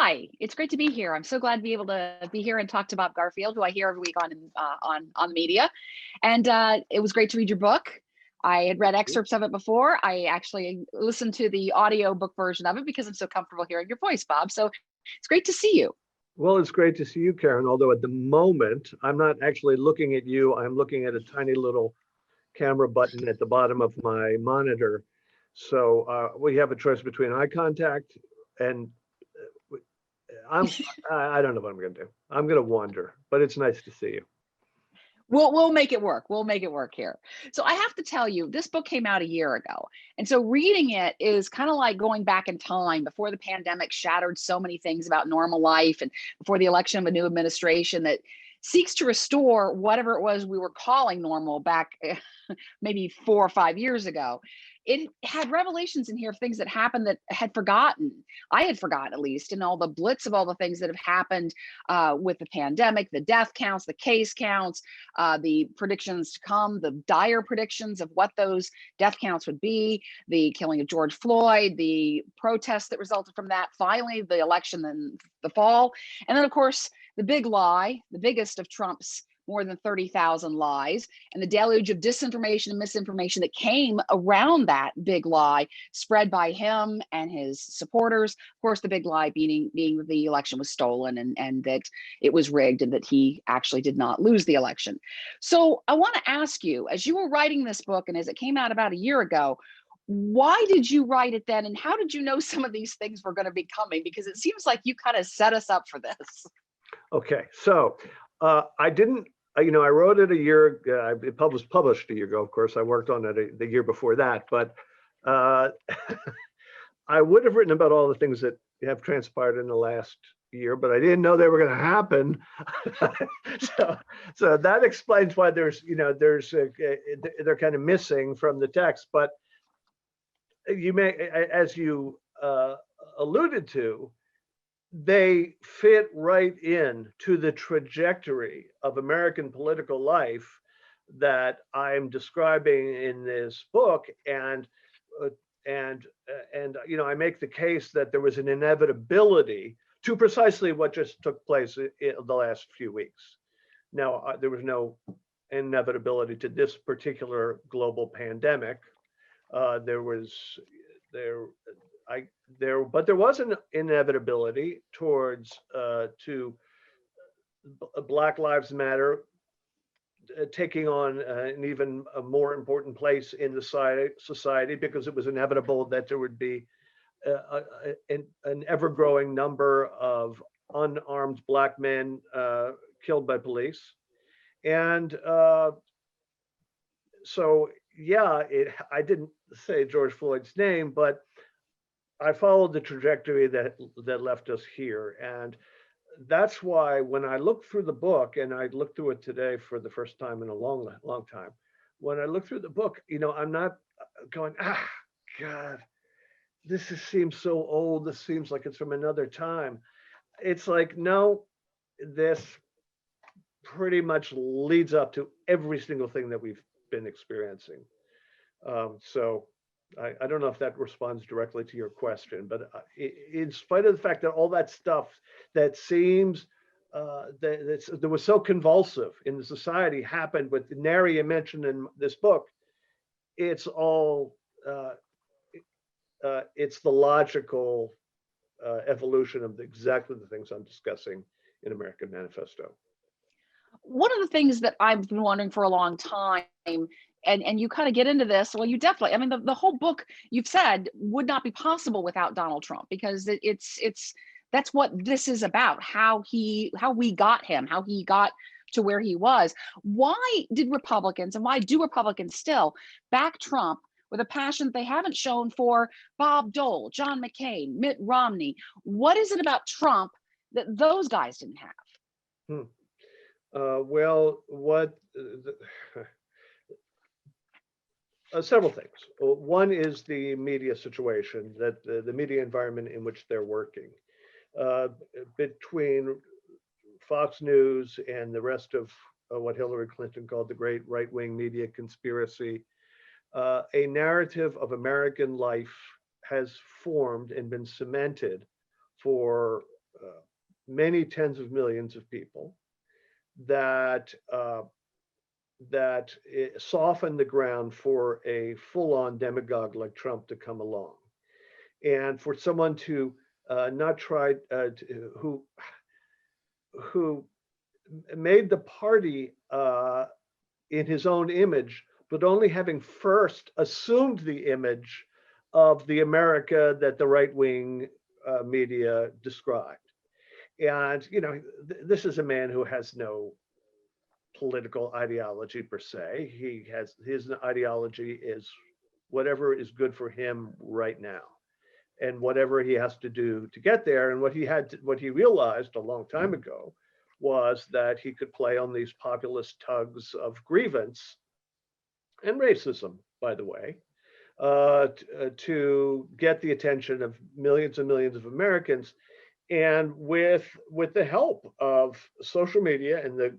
Hi, it's great to be here. I'm so glad to be able to be here and talk to Bob Garfield, who I hear every week on the media. And it was great to read your book. I had read excerpts of it before. I actually listened to the audiobook version of it because I'm so comfortable hearing your voice, Bob. So it's great to see you. Well, it's great to see you, Karen, although at the moment, I'm not actually looking at you. I'm looking at a tiny little camera button at the bottom of my monitor. So we have a choice between eye contact and I don't know what I'm going to do. I'm going to wander, but it's nice to see you. We'll make it work. We'll make it work here. So I have to tell you, this book came out a year ago. And so reading it is kind of like going back in time before the pandemic shattered so many things about normal life and before the election of a new administration that seeks to restore whatever it was we were calling normal back maybe 4 or 5 years ago. It had revelations in here of things that happened that I had forgotten, at least, and all the blitz of all the things that have happened with the pandemic, the death counts, the case counts, the predictions to come, the dire predictions of what those death counts would be, the killing of George Floyd, the protests that resulted from that, finally the election in the fall, and then of course the big lie, the biggest of Trump's more than 30,000 lies, and the deluge of disinformation and misinformation that came around that big lie spread by him and his supporters. Of course, the big lie being that the election was stolen and that it was rigged and that he actually did not lose the election. So I want to ask you, as you were writing this book and as it came out about a year ago, why did you write it then? And how did you know some of these things were going to be coming? Because it seems like you kind of set us up for this. Okay, so I didn't, I wrote it a year, it published a year ago, of course. I worked on it the year before that, but I would have written about all the things that have transpired in the last year, but I didn't know they were going to happen. so that explains why they're kind of missing from the text. But you may, as you alluded to, they fit right in to the trajectory of American political life that I'm describing in this book, and I make the case that there was an inevitability to precisely what just took place in the last few weeks. Now, there was no inevitability to this particular global pandemic. But there was an inevitability towards to Black Lives Matter taking on an even more important place in the society, because it was inevitable that there would be an ever-growing number of unarmed Black men killed by police. And so, yeah, I didn't say George Floyd's name, but I followed the trajectory that left us here. And that's why when I look through the book, and I looked through it today for the first time in a long time, when I look through the book, I'm not going, God, seems so old. This seems like it's from another time. It's like, no, this pretty much leads up to every single thing that we've been experiencing. So I don't know if that responds directly to your question, but in spite of the fact that all that stuff that seems that was so convulsive in the society happened with nary a mention in this book, it's all it's the logical evolution of exactly the things I'm discussing in American Manifesto. One of the things that I've been wondering for a long time, and you kind of get into this, well, you definitely, I mean, the whole book you've said would not be possible without Donald Trump, because that's what this is about, how we got him, how he got to where he was. Why did Republicans, and why do Republicans still back Trump with a passion they haven't shown for Bob Dole, John McCain, Mitt Romney? What is it about Trump that those guys didn't have? Several things. One is the media situation, that the media environment in which they're working. Between Fox News and the rest of what Hillary Clinton called the great right-wing media conspiracy, a narrative of American life has formed and been cemented for many tens of millions of people, that it softened the ground for a full-on demagogue like Trump to come along, and for someone to not try who made the party in his own image, but only having first assumed the image of the America that the right-wing media described. And this is a man who has no political ideology per se. He has, his ideology is whatever is good for him right now, and whatever he has to do to get there. And what he realized a long time ago was that he could play on these populist tugs of grievance and racism, by the way, to get the attention of millions and millions of Americans. And with the help of social media, and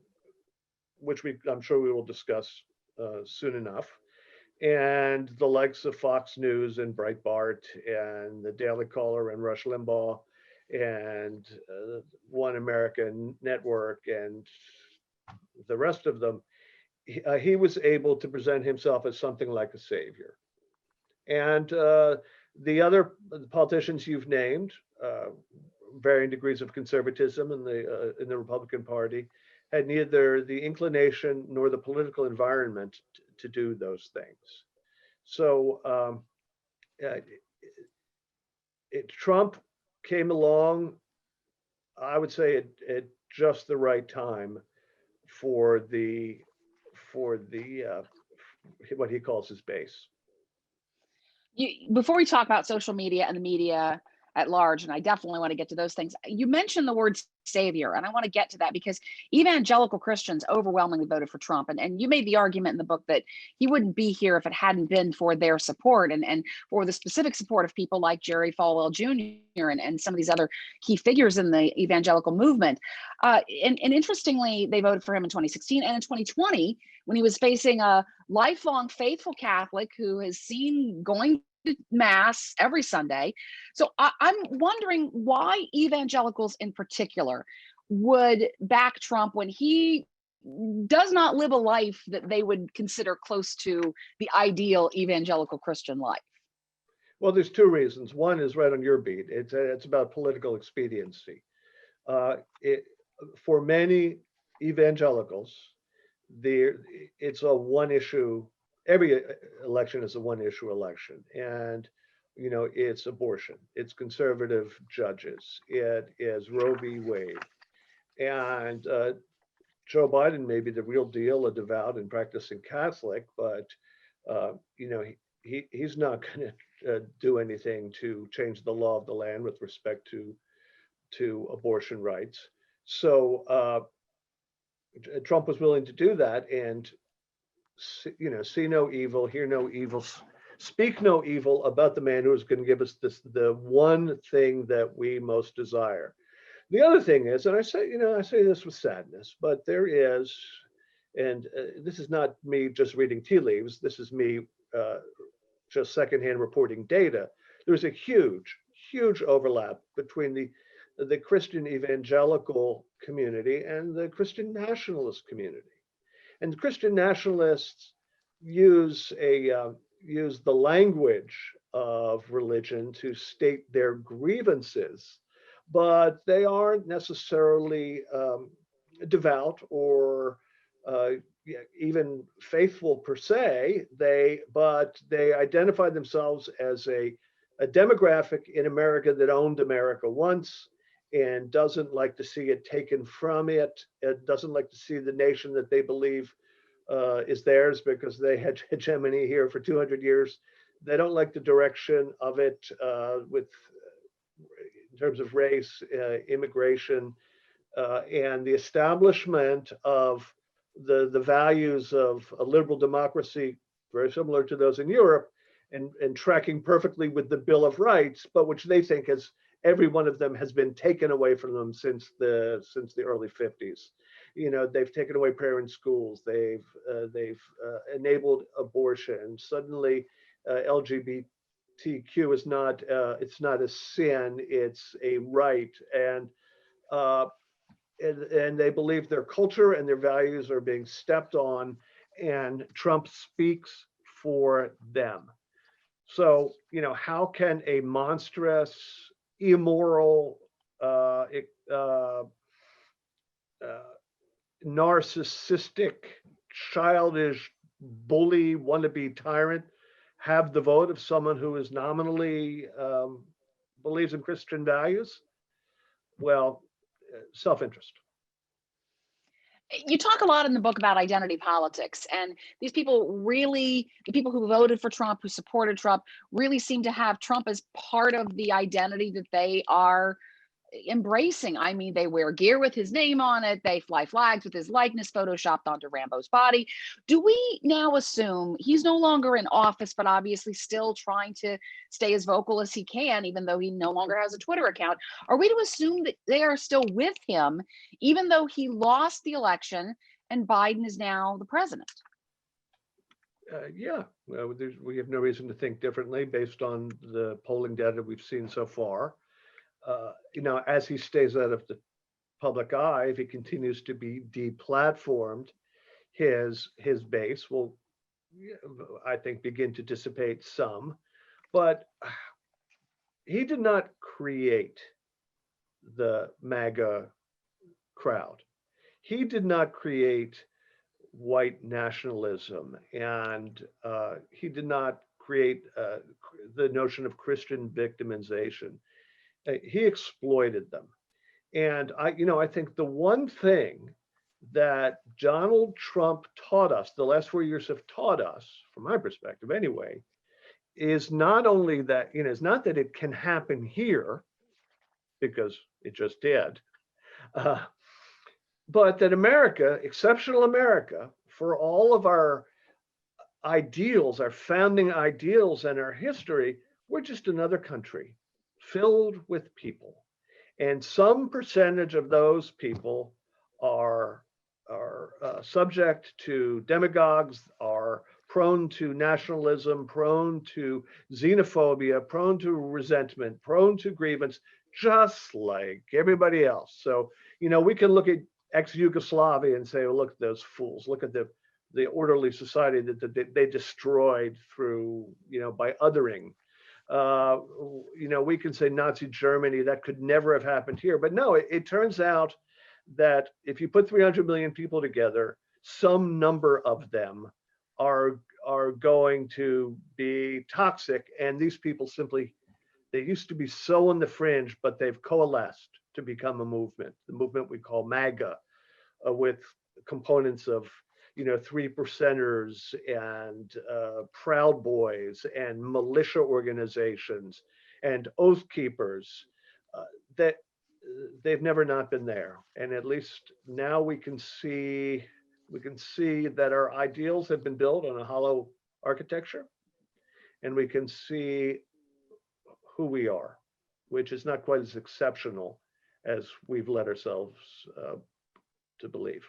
which I'm sure we will discuss soon enough, and the likes of Fox News and Breitbart and the Daily Caller and Rush Limbaugh and One American Network and the rest of them, he was able to present himself as something like a savior. And the other politicians you've named, varying degrees of conservatism in the Republican Party, had neither the inclination nor the political environment to do those things. So Trump came along, I would say, at just the right time for what he calls his base. Before we talk about social media and the media at large, and I definitely want to get to those things, you mentioned the word savior, and I want to get to that because evangelical Christians overwhelmingly voted for Trump. And you made the argument in the book that he wouldn't be here if it hadn't been for their support and for the specific support of people like Jerry Falwell Jr. and some of these other key figures in the evangelical movement. And interestingly, they voted for him in 2016 and in 2020, when he was facing a lifelong faithful Catholic who has seen going to Mass every Sunday. So I'm wondering why evangelicals in particular would back Trump when he does not live a life that they would consider close to the ideal evangelical Christian life. Well, there's two reasons. One is right on your beat. It's about political expediency. For many evangelicals, it's a one issue. Every election is a one issue election, and it's abortion, it's conservative judges, it is Roe v. Wade, and Joe Biden may be the real deal, a devout and practicing Catholic, but he's not going to do anything to change the law of the land with respect to abortion rights. So Trump was willing to do that, and see no evil, hear no evil, speak no evil about the man who is going to give us the one thing that we most desire. The other thing is, and I say this with sadness, but there is, and this is not me just reading tea leaves, this is me just secondhand reporting data. There's a huge overlap between the Christian evangelical community and the Christian nationalist community. And the Christian nationalists use the language of religion to state their grievances, but they aren't necessarily devout or even faithful per se. But they identify themselves as a demographic in America that owned America once and doesn't like to see it taken from it. It doesn't like to see the nation that they believe is theirs because they had hegemony here for 200 years. They don't like the direction of it in terms of race, immigration, and the establishment of the values of a liberal democracy, very similar to those in Europe, and tracking perfectly with the Bill of Rights, but which they think has every one of them has been taken away from them since the early 50s. They've taken away prayer in schools. They've enabled abortion. Suddenly, LGBT is not, it's not a sin, it's a right. Uh, and they believe their culture and their values are being stepped on, and Trump speaks for them. So, how can a monstrous, immoral, uh, narcissistic, childish, bully, wannabe tyrant have the vote of someone who is nominally believes in Christian values? Well, self-interest. You talk a lot in the book about identity politics, and these people really, the people who voted for Trump, who supported Trump, really seem to have Trump as part of the identity that they are embracing. I mean, they wear gear with his name on it, they fly flags with his likeness photoshopped onto Rambo's body. Do we now assume he's no longer in office, but obviously still trying to stay as vocal as he can, even though he no longer has a Twitter account? Are we to assume that they are still with him, even though he lost the election and Biden is now the president? Yeah, well, we have no reason to think differently based on the polling data we've seen so far. As he stays out of the public eye, if he continues to be deplatformed, his base will, I think, begin to dissipate some. But he did not create the MAGA crowd. He did not create white nationalism, and he did not create the notion of Christian victimization. He exploited them. And I think the one thing that Donald Trump taught us, the last 4 years have taught us, from my perspective anyway, is not only that, it's not that it can happen here, because it just did, but that America, exceptional America, for all of our ideals, our founding ideals and our history, we're just another country filled with people. And some percentage of those people are subject to demagogues, are prone to nationalism, prone to xenophobia, prone to resentment, prone to grievance, just like everybody else. So, we can look at ex-Yugoslavia and say, oh, look at those fools. Look at the orderly society that they destroyed through, by othering. We can say Nazi Germany, that could never have happened here. But no, it turns out that if you put 300 million people together, some number of them are going to be toxic. And these people simply, they used to be so on the fringe, but they've coalesced to become a movement, the movement we call MAGA, with components of 3%ers and Proud Boys and militia organizations and Oath Keepers, that they've never not been there. And at least now we can see that our ideals have been built on a hollow architecture, and we can see who we are, which is not quite as exceptional as we've led ourselves to believe.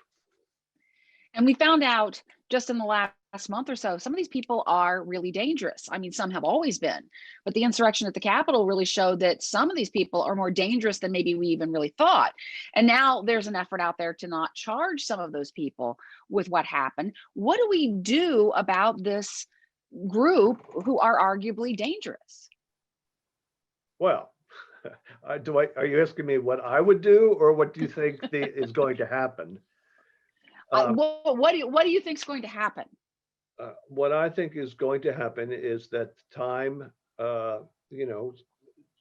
And we found out just in the last month or so, some of these people are really dangerous. I mean, some have always been, but the insurrection at the Capitol really showed that some of these people are more dangerous than maybe we even really thought. And now there's an effort out there to not charge some of those people with what happened. What do we do about this group who are arguably dangerous? Well, are you asking me what I would do, or what do you think is going to happen? What do you think is going to happen? What I think is going to happen is that time,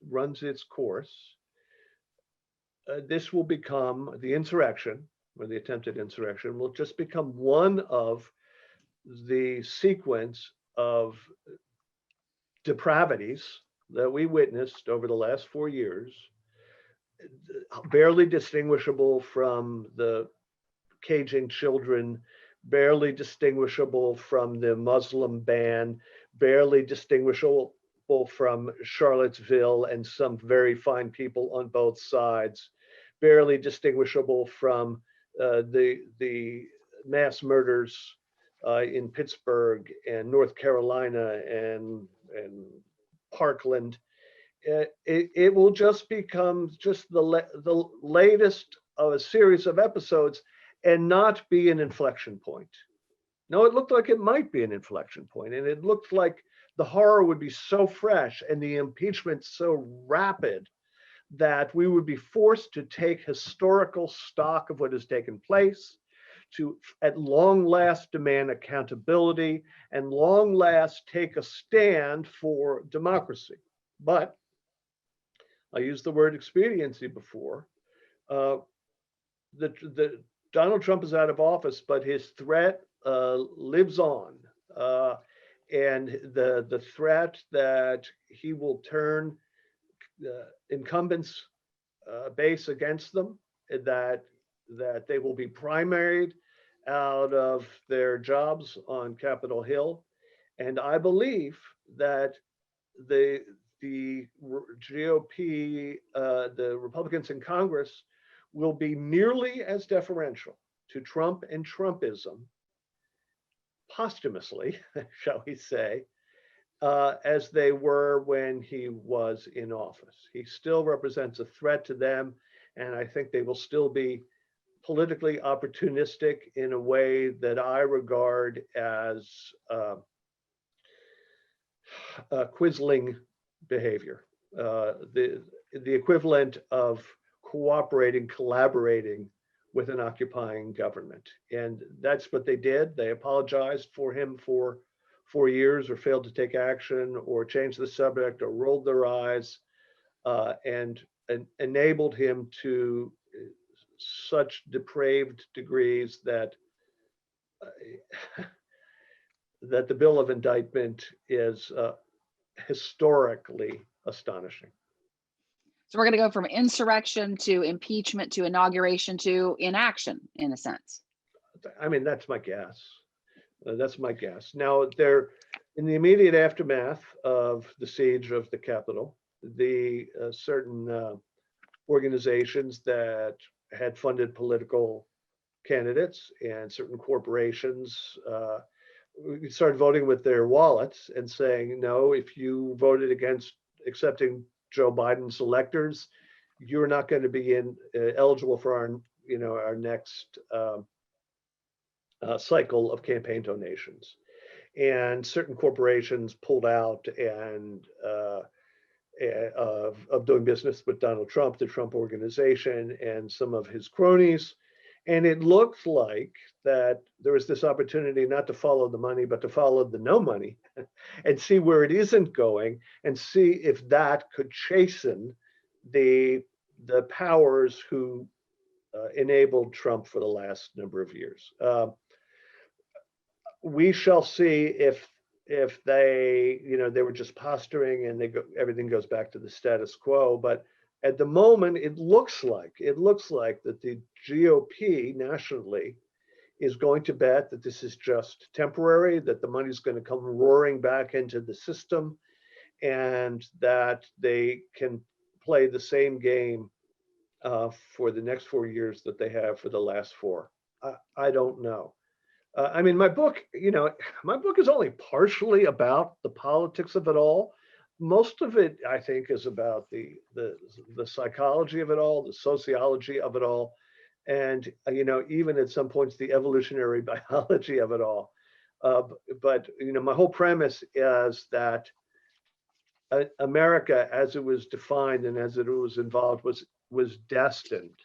runs its course. This will become the insurrection, or the attempted insurrection, will just become one of the sequence of depravities that we witnessed over the last 4 years, barely distinguishable from the caging children, barely distinguishable from the Muslim ban, barely distinguishable from Charlottesville and some very fine people on both sides, barely distinguishable from the mass murders in Pittsburgh and North Carolina and Parkland, it will just become just the latest of a series of episodes and not be an inflection point. No, it looked like it might be an inflection point, and it looked like the horror would be so fresh and the impeachment so rapid that we would be forced to take historical stock of what has taken place, to at long last demand accountability, and long last take a stand for democracy. But I used the word expediency before. The Donald Trump is out of office, but his threat lives on. And the threat that he will turn incumbents' base against them, that they will be primaried out of their jobs on Capitol Hill. And I believe that the GOP, the Republicans in Congress, will be nearly as deferential to Trump and Trumpism posthumously, shall we say, as they were when he was in office. He still represents a threat to them, and I think they will still be politically opportunistic in a way that I regard as Quisling behavior, the equivalent of cooperating, collaborating with an occupying government. And that's what they did. They apologized for him for 4 years, or failed to take action, or change the subject, or rolled their eyes, and enabled him to such depraved degrees that that the bill of indictment is historically astonishing. So we're going to go from insurrection to impeachment to inauguration to inaction, in a sense. I mean, that's my guess. That's my guess. Now, there, in the immediate aftermath of the siege of the Capitol, the certain organizations that had funded political candidates and certain corporations started voting with their wallets and saying, no, if you voted against accepting Joe Biden's electors, you're not going to be eligible for our next cycle of campaign donations. And certain corporations pulled out and of doing business with Donald Trump, the Trump organization, and some of his cronies. And it looked like that there was this opportunity not to follow the money, but to follow the no money and see where it isn't going, and see if that could chasten the powers who enabled Trump for the last number of years. We shall see if they, they were just posturing and everything goes back to the status quo. But at the moment, it looks like that the GOP nationally is going to bet that this is just temporary, that the money's going to come roaring back into the system, and that they can play the same game for the next 4 years that they have for the last 4. I don't know. I mean, my book is only partially about the politics of it all. Most of it, I think, is about the psychology of it all, the sociology of it all, and even at some points the evolutionary biology of it all. But my whole premise is that America, as it was defined and as it was involved, was destined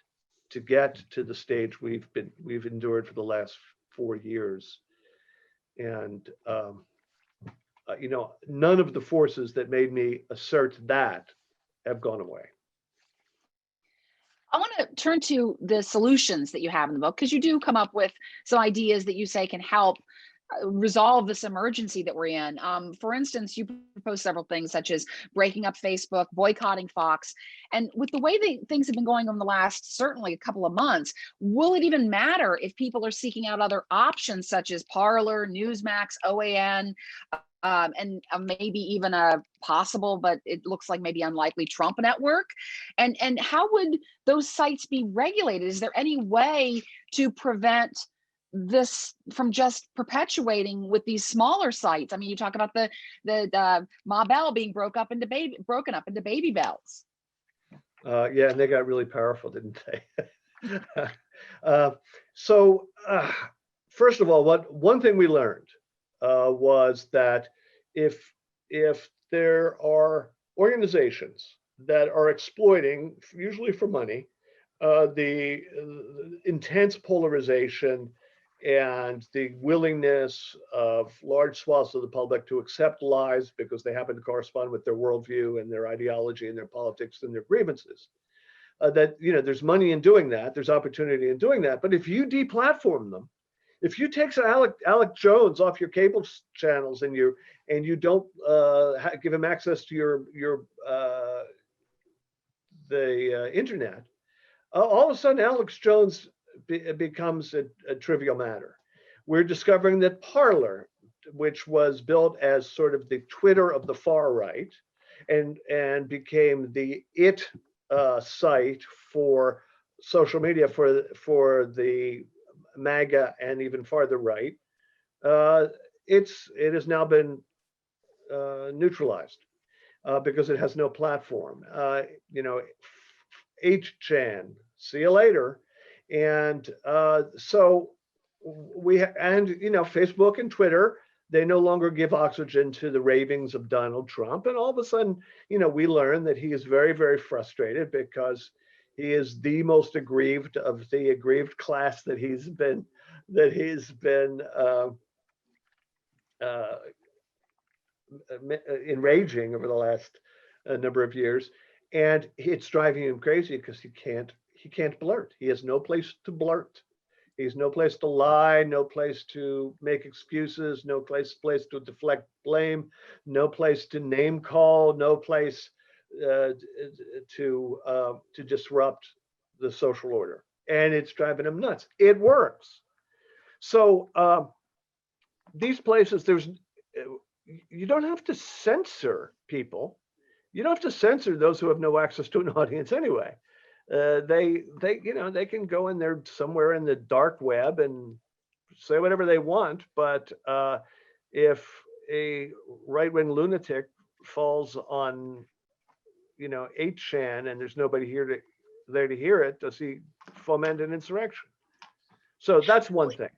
to get to the stage we've endured for the last 4 years. And none of the forces that made me assert that have gone away. I want to turn to the solutions that you have in the book, because you do come up with some ideas that you say can help resolve this emergency that we're in. For instance, you propose several things such as breaking up Facebook, boycotting Fox. And with the way that things have been going on the last, certainly a couple of months, will it even matter if people are seeking out other options such as Parler, Newsmax, OAN, and maybe even a possible, but it looks like maybe unlikely, Trump network? And how would those sites be regulated? Is there any way to prevent this from just perpetuating with these smaller sites. I mean, you talk about the Ma Bell being broken up into Baby Bells. Yeah, and they got really powerful, didn't they? uh, so, first of all, one thing we learned was that if there are organizations that are exploiting, usually for money, the intense polarization and the willingness of large swaths of the public to accept lies because they happen to correspond with their worldview and their ideology and their politics and their grievances. That, there's money in doing that, there's opportunity in doing that. But if you deplatform them, if you take Alec Jones off your cable channels and you don't give him access to the internet, all of a sudden Alex Jones becomes a trivial matter. We're discovering that Parler, which was built as sort of the Twitter of the far right, and became the site for social media for the MAGA and even farther right, it has now been neutralized because it has no platform. 8chan, see you later. And so Facebook and Twitter, they no longer give oxygen to the ravings of Donald Trump. And all of a sudden, we learn that he is very, very frustrated because he is the most aggrieved of the aggrieved class that he's been enraging over the last number of years. And it's driving him crazy because he can't blurt. He has no place to blurt. He has no place to lie, no place to make excuses, no place to deflect blame, no place to name call, no place to disrupt the social order. And it's driving him nuts. It works. So these places, you don't have to censor people. You don't have to censor those who have no access to an audience anyway. They can go in there somewhere in the dark web and say whatever they want. But if a right-wing lunatic falls on 8chan and there's nobody there to hear it, does he foment an insurrection? So that's one thing.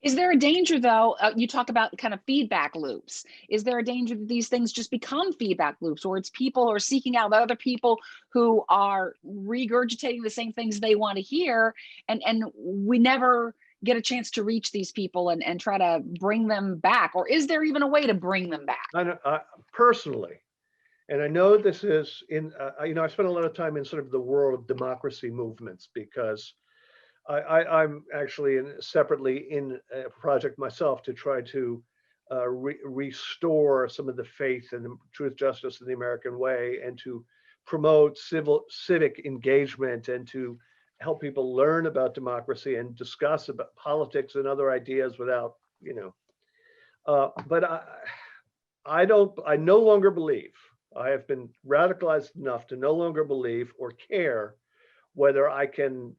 Is there a danger, though? You talk about kind of feedback loops. Is there a danger that these things just become feedback loops, or it's people who are seeking out other people who are regurgitating the same things they want to hear, and we never get a chance to reach these people and try to bring them back? Or is there even a way to bring them back? I know, personally, and I know this is I spent a lot of time in sort of the world of democracy movements because I'm actually separately in a project myself to try to restore some of the faith in the truth, justice, and the American way, and to promote civic engagement, and to help people learn about democracy and discuss about politics and other ideas without, but I no longer believe, I have been radicalized enough to no longer believe or care whether I can,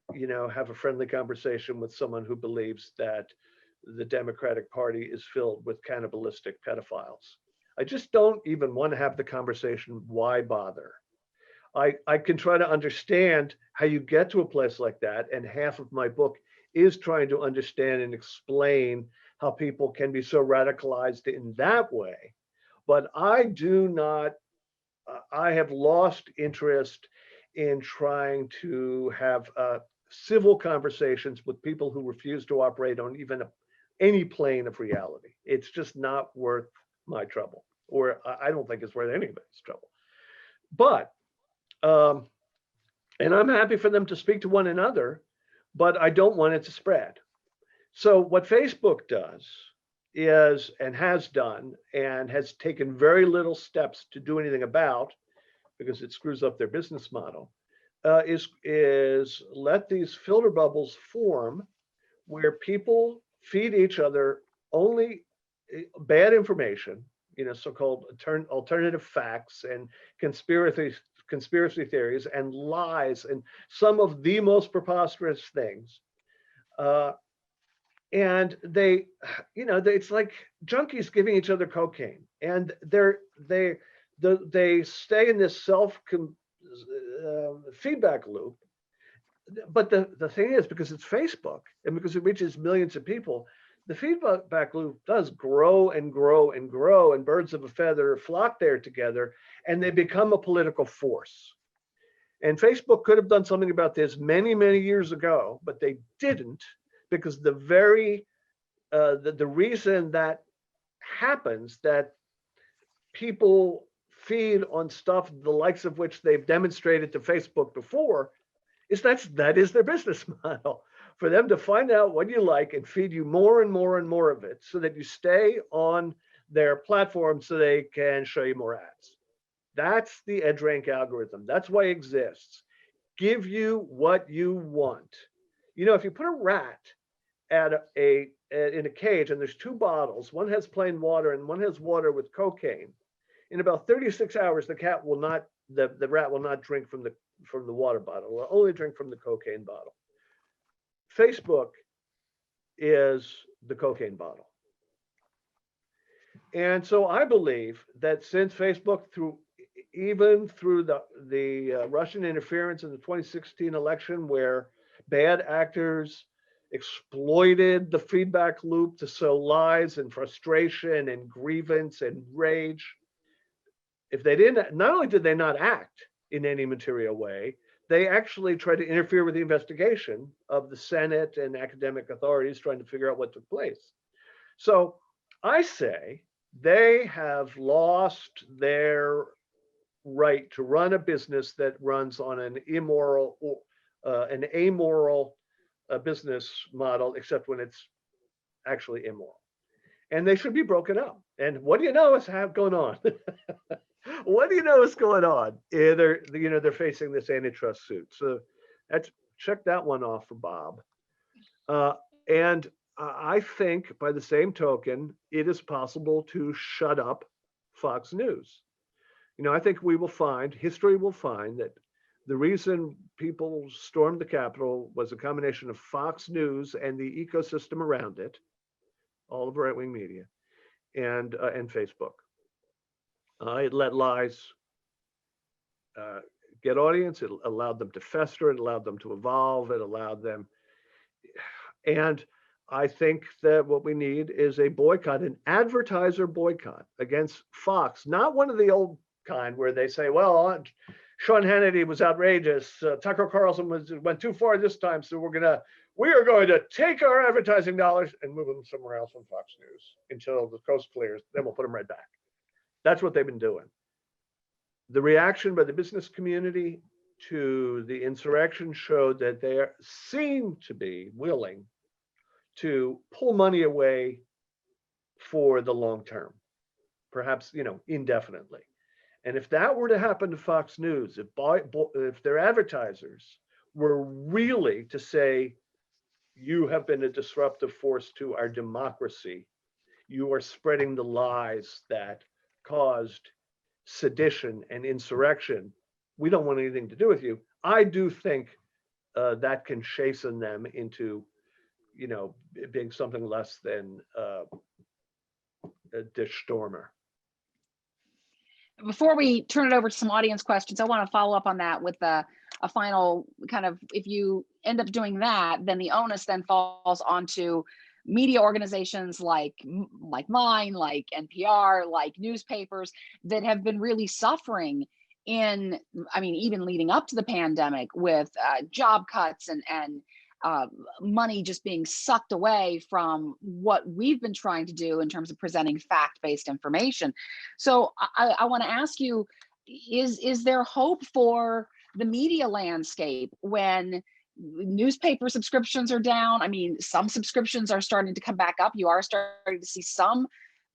have a friendly conversation with someone who believes that the Democratic Party is filled with cannibalistic pedophiles. I just don't even want to have the conversation. Why bother? I can try to understand how you get to a place like that. And half of my book is trying to understand and explain how people can be so radicalized in that way. But I have lost interest in trying to have civil conversations with people who refuse to operate on even any plane of reality. It's just not worth my trouble, or I don't think it's worth anybody's trouble. But, and I'm happy for them to speak to one another, but I don't want it to spread. So what Facebook does is, and has done, and has taken very little steps to do anything about, because it screws up their business model, is let these filter bubbles form where people feed each other only bad information, so-called alternative facts and conspiracy theories and lies and some of the most preposterous things, and it's like junkies giving each other cocaine, and they stay in this feedback loop. But the thing is, because it's Facebook and because it reaches millions of people, the feedback loop does grow and grow and grow, and birds of a feather flock there together, and they become a political force. And Facebook could have done something about this many, many years ago, but they didn't, because the reason that happens, that people feed on stuff the likes of which they've demonstrated to Facebook before, that is their business model, for them to find out what you like and feed you more and more and more of it, so that you stay on their platform so they can show you more ads. That's the EdgeRank algorithm. That's why it exists. Give you what you want. If you put a rat in a cage and there's two bottles, one has plain water and one has water with cocaine, in about 36 hours, the rat will not drink from the water bottle. It will only drink from the cocaine bottle. Facebook is the cocaine bottle. And so I believe that since Facebook, even through the Russian interference in the 2016 election, where bad actors exploited the feedback loop to sow lies and frustration and grievance and rage, if they didn't, not only did they not act in any material way, they actually tried to interfere with the investigation of the Senate and academic authorities trying to figure out what took place. So I say they have lost their right to run a business that runs on an immoral or an amoral business model, except when it's actually immoral. And they should be broken up. And what do you know is going on? What do you know is going on? They're facing this antitrust suit. So check that one off for Bob. And I think, by the same token, it is possible to shut up Fox News. I think history will find that the reason people stormed the Capitol was a combination of Fox News and the ecosystem around it, all of right-wing media, and Facebook. It let lies get audience. It allowed them to fester. It allowed them to evolve. It allowed them. And I think that what we need is a boycott, an advertiser boycott against Fox, not one of the old kind where they say, well, Sean Hannity was outrageous. Tucker Carlson went too far this time, so we are going to take our advertising dollars and move them somewhere else on Fox News until the coast clears. Then we'll put them right back. That's what they've been doing. The reaction by the business community to the insurrection showed that they seem to be willing to pull money away for the long term, perhaps indefinitely. And if that were to happen to Fox News, if their advertisers were really to say, you have been a disruptive force to our democracy, you are spreading the lies that caused sedition and insurrection, we don't want anything to do with you. I do think that can chasten them into, being something less than a dish stormer. Before we turn it over to some audience questions, I want to follow up on that with a final kind of, if you end up doing that, then the onus then falls onto media organizations like mine, like NPR, like newspapers that have been really suffering even leading up to the pandemic with job cuts and money just being sucked away from what we've been trying to do in terms of presenting fact-based information. So I want to ask you, is there hope for the media landscape when newspaper subscriptions are down? Some subscriptions are starting to come back up. You are starting to see some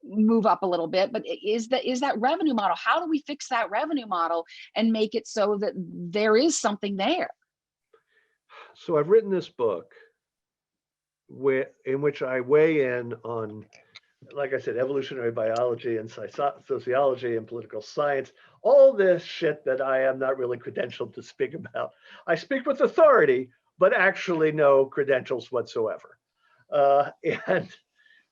move up a little bit, but is that revenue model? How do we fix that revenue model and make it so that there is something there? So I've written this book in which I weigh in on, like I said, evolutionary biology and sociology and political science, all this shit that I am not really credentialed to speak about. I speak with authority, but actually no credentials whatsoever. And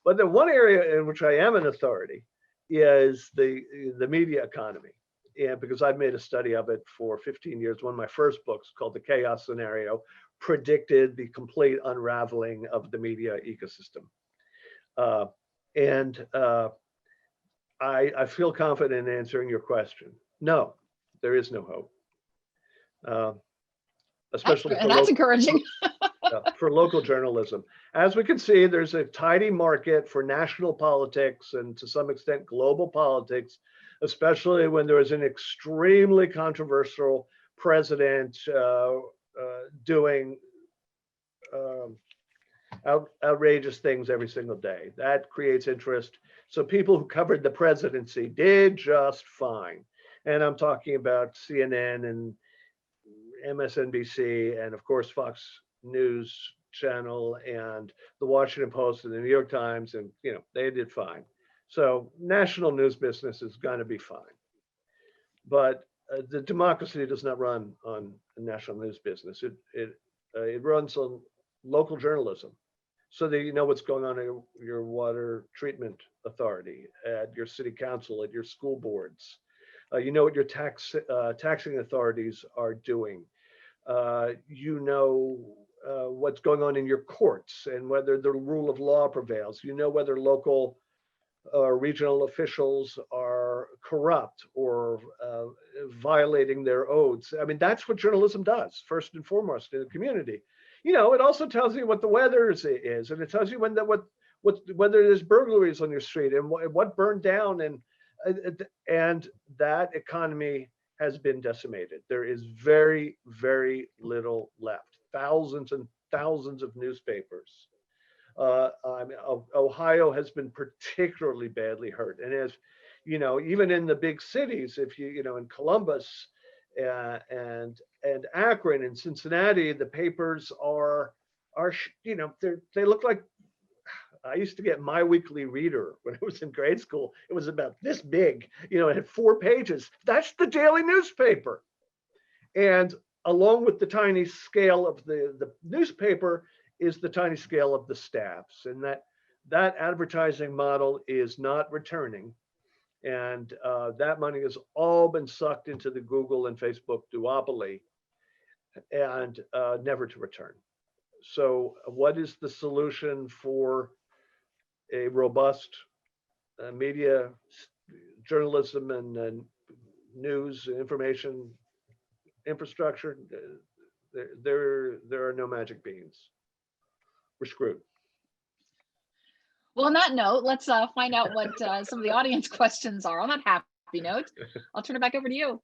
but the one area in which I am an authority is the media economy. And because I've made a study of it for 15 years, one of my first books called The Chaos Scenario predicted the complete unraveling of the media ecosystem. And I feel confident in answering your question. No, there is no hope, especially That's encouraging. for local journalism. As we can see, there's a tidy market for national politics and to some extent global politics, especially when there is an extremely controversial president doing outrageous things every single day. That creates interest. So people who covered the presidency did just fine. And I'm talking about CNN and MSNBC and of course Fox News Channel and the Washington Post and the New York Times, and they did fine. So national news business is going to be fine. But the democracy does not run on national news business. It runs on local journalism, so that you know what's going on in your water treatment authority, at your city council, at your school boards. You know what your taxing authorities are doing. What's going on in your courts and whether the rule of law prevails. You know whether local regional officials are corrupt or violating their oaths. I mean, that's what journalism does, first and foremost, in the community. It also tells you what the weather is, and it tells you whether there's burglaries on your street and what burned down, and that economy has been decimated. There is very, very little left. Thousands and thousands of newspapers. Ohio has been particularly badly hurt, and as even in the big cities, if in Columbus and Akron and Cincinnati, the papers are they look like, I used to get My Weekly Reader when I was in grade school. It was about this big, it had 4 pages. That's the daily newspaper. And along with the tiny scale of the newspaper is the tiny scale of the staffs. And that advertising model is not returning. And that money has all been sucked into the Google and Facebook duopoly and never to return. So what is the solution for a robust media, journalism, and news and information infrastructure? There are no magic beans. We're screwed. Well, on that note, let's find out what some of the audience questions are. On that happy note, I'll turn it back over to you.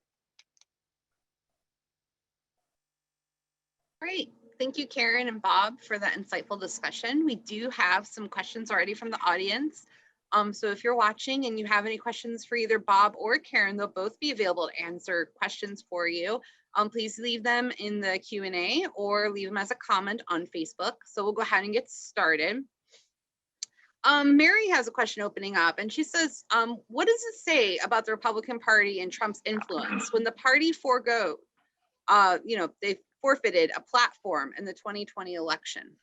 Great. Thank you, Karen and Bob, for that insightful discussion. We do have some questions already from the audience. So if you're watching and you have any questions for either Bob or Karen, they'll both be available to answer questions for you. Please leave them in the Q&A or leave them as a comment on Facebook. So we'll go ahead and get started. Mary has a question opening up, and she says, what does it say about the Republican Party and Trump's influence when the party they forfeited a platform in the 2020 election?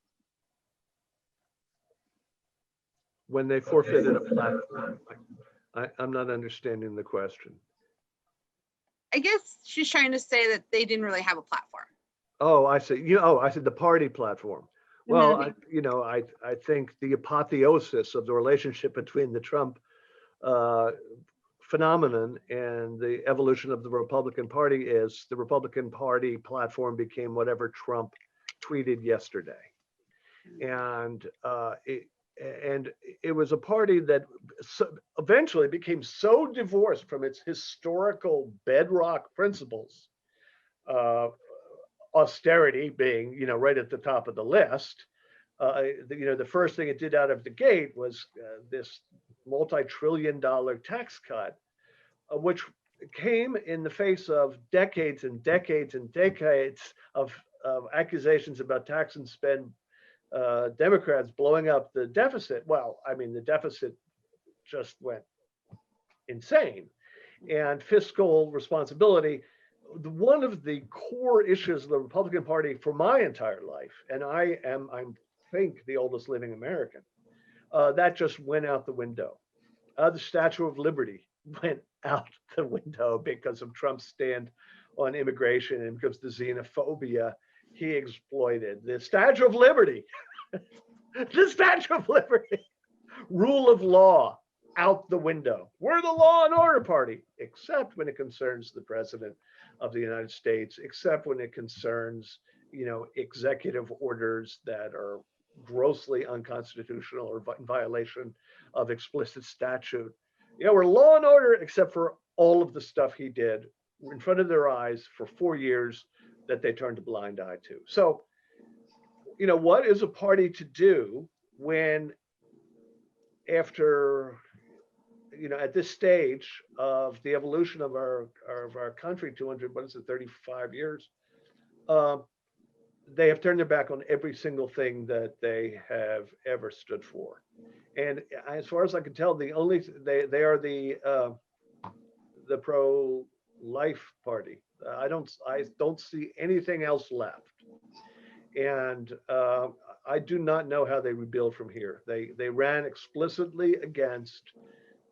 When they forfeited a platform, I'm not understanding the question. I guess she's trying to say that they didn't really have a platform. Oh, I see. I said the party platform. Well, I think the apotheosis of the relationship between the Trump phenomenon and the evolution of the Republican Party is the Republican Party platform became whatever Trump tweeted yesterday. And it was a party that eventually became so divorced from its historical bedrock principles, austerity being, right at the top of the list. The first thing it did out of the gate was this multi-trillion-dollar tax cut, which came in the face of decades and decades and decades of accusations about tax and spend Democrats blowing up the deficit. Well, I mean, the deficit just went insane. And fiscal responsibility, one of the core issues of the Republican Party for my entire life, and I'm think, the oldest living American. That just went out the window. The Statue of Liberty went out the window because of Trump's stand on immigration and because the xenophobia he exploited. The Statue of Liberty, the Statue of Liberty, rule of law out the window. We're the law and order party, except when it concerns the president of the United States, except when it concerns, executive orders that are grossly unconstitutional or in violation of explicit statute. We're law and order, except for all of the stuff he did in front of their eyes for 4 years that they turned a blind eye to. So, what is a party to do when, after, at this stage of the evolution of our country, 35 years, they have turned their back on every single thing that they have ever stood for. And as far as I can tell, they are the pro-life party. I don't see anything else left. And I do not know how they rebuild from here. They ran explicitly against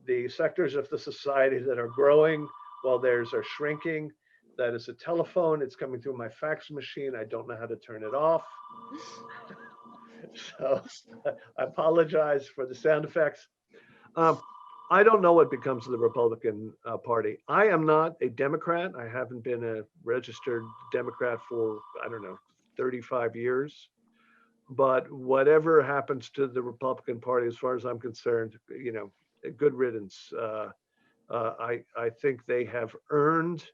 the sectors of the society that are growing while theirs are shrinking. That is a telephone. It's coming through my fax machine. I don't know how to turn it off. So I apologize for the sound effects. I don't know what becomes of the Republican Party. I am not a Democrat. I haven't been a registered Democrat for, 35 years. But whatever happens to the Republican Party, as far as I'm concerned, good riddance. I think they have earned,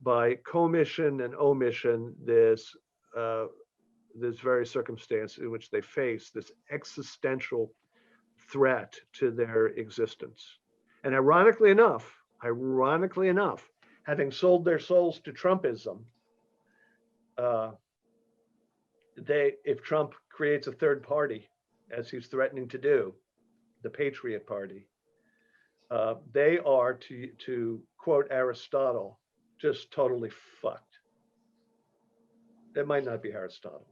by commission and omission, this very circumstance in which they face this existential threat to their existence. And ironically enough, having sold their souls to Trumpism, if Trump creates a third party, as he's threatening to do, the Patriot Party, they are, to quote Aristotle, just totally fucked. It might not be Aristotle.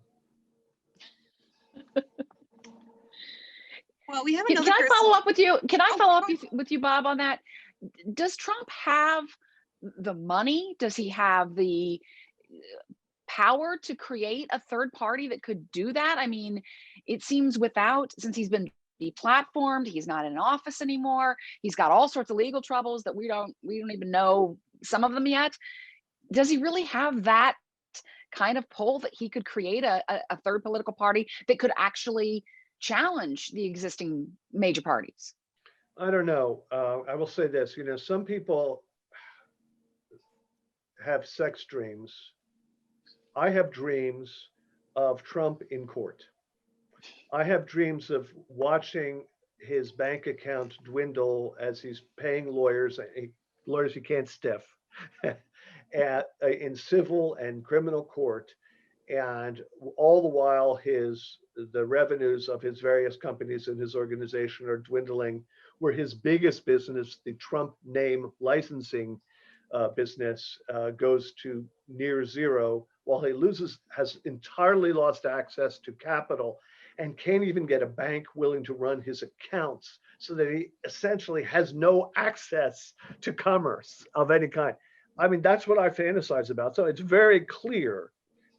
Well, we have Can another I person. follow up with you? Can I Oh, follow up go ahead. with you, Bob, on that? Does Trump have the money? Does he have the power to create a third party that could do that? I mean, it seems since he's been deplatformed, he's not in office anymore. He's got all sorts of legal troubles that we don't even know some of them yet. Does he really have that kind of pull that he could create a third political party that could actually challenge the existing major parties? I don't know. I will say this, some people have sex dreams. I have dreams of Trump in court. I have dreams of watching his bank account dwindle as he's paying lawyers he can't stiff in civil and criminal court. And all the while the revenues of his various companies in his organization are dwindling, where his biggest business, the Trump name licensing business, goes to near zero, while he has entirely lost access to capital and can't even get a bank willing to run his accounts, so that he essentially has no access to commerce of any kind. I mean, that's what I fantasize about. So it's very clear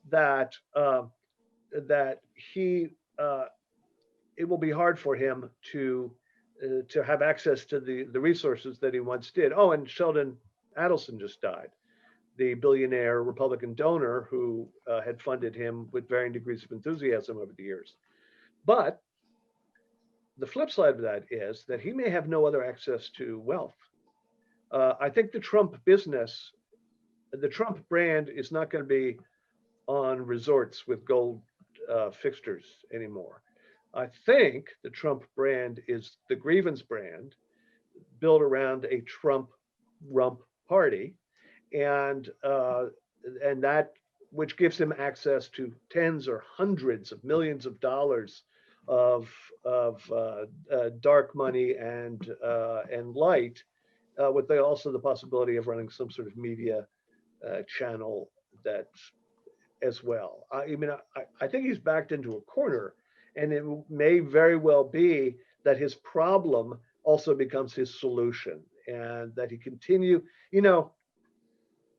that he it will be hard for him to have access to the resources that he once did. Oh, and Sheldon Adelson just died, the billionaire Republican donor who had funded him with varying degrees of enthusiasm over the years. But the flip side of that is that he may have no other access to wealth. I think the Trump brand is not going to be on resorts with gold fixtures anymore. I think the Trump brand is the grievance brand, built around a Trump rump party, and that which gives him access to tens or hundreds of millions of dollars of dark money and light, with also the possibility of running some sort of media channel that as well. I mean, I think he's backed into a corner, And it may very well be that his problem also becomes his solution, and that he continue, you know,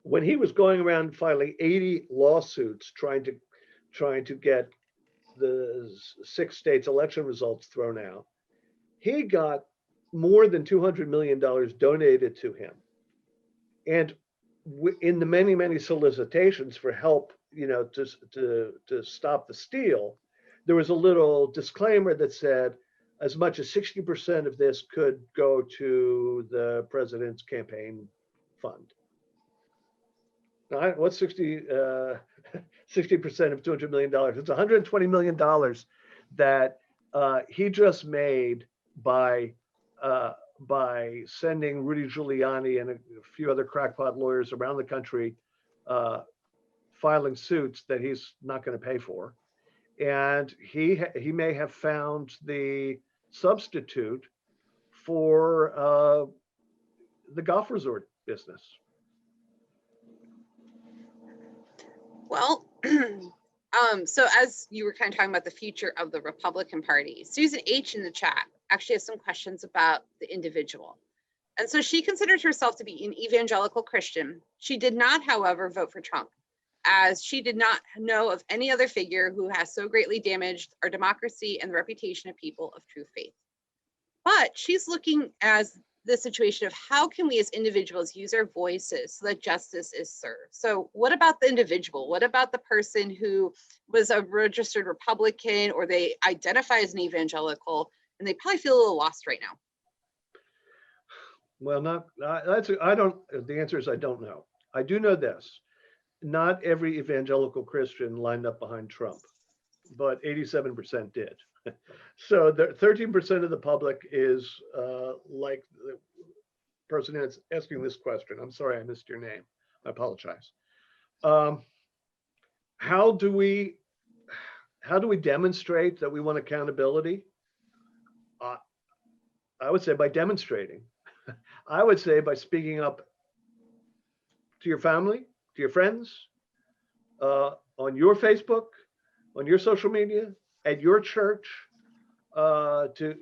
when he was going around filing 80 lawsuits trying to get the 6 states election results thrown out, he got more than $200 million donated to him. And in the many solicitations for help, you know, to stop the steal, there was a little disclaimer that said as much as 60% of this could go to the president's campaign fund. Now, what's 60% of $200 million? It's $120 million that he just made by sending Rudy Giuliani and a few other crackpot lawyers around the country filing suits that he's not going to pay for. And he may have found the substitute for the golf resort business. Well, so as you were kind of talking about the future of the Republican Party, Susan H. in the chat actually has some questions about the individual. And so she considers herself to be an evangelical Christian. She did not, however, vote for Trump, as she did not know of any other figure who has so greatly damaged our democracy and the reputation of people of true faith. But she's looking as the situation of how can we as individuals use our voices so that justice is served. So what about the individual? What about the person who was a registered Republican, or they identify as an evangelical and they probably feel a little lost right now? Well, the answer is I don't know. I do know this. Not every evangelical Christian lined up behind Trump, but 87% did. So the 13% of the public is like the person that's asking this question. I'm sorry, I missed your name. I apologize. How do we demonstrate that we want accountability? I would say by demonstrating. I would say by speaking up to your family, to your friends, on your Facebook, on your social media, at your church, to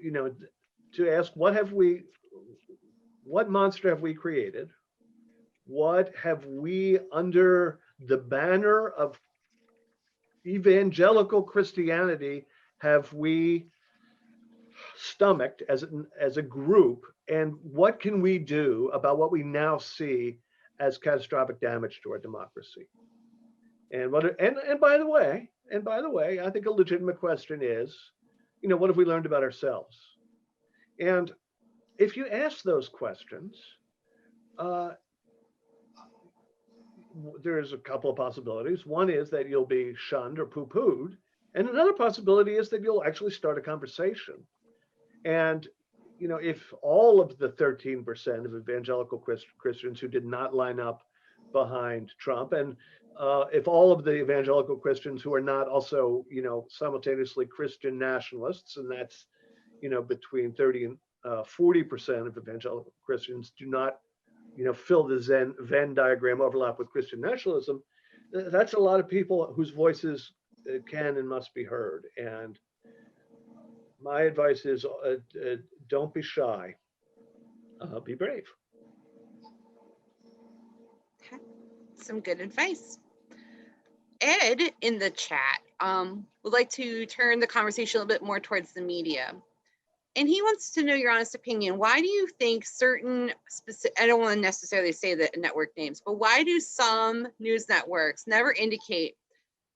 ask what monster have we created? What have we, under the banner of evangelical Christianity, have we stomached as a group? And what can we do about what we now see as catastrophic damage to our democracy? And by the way, I think a legitimate question is, what have we learned about ourselves? And if you ask those questions, there's a couple of possibilities. One is that you'll be shunned or poo-pooed, and another possibility is that you'll actually start a conversation. And if all of the 13% of evangelical Christians who did not line up behind Trump, and if all of the evangelical Christians who are not also, simultaneously Christian nationalists, and that's, between 30 and 40% of evangelical Christians do not, fill the Venn diagram overlap with Christian nationalism, that's a lot of people whose voices can and must be heard. And my advice is don't be shy, be brave. Okay. Some good advice. Ed in the chat would like to turn the conversation a little bit more towards the media. And he wants to know your honest opinion. Why do you think certain specific, I don't want to necessarily say the network names, but why do some news networks never indicate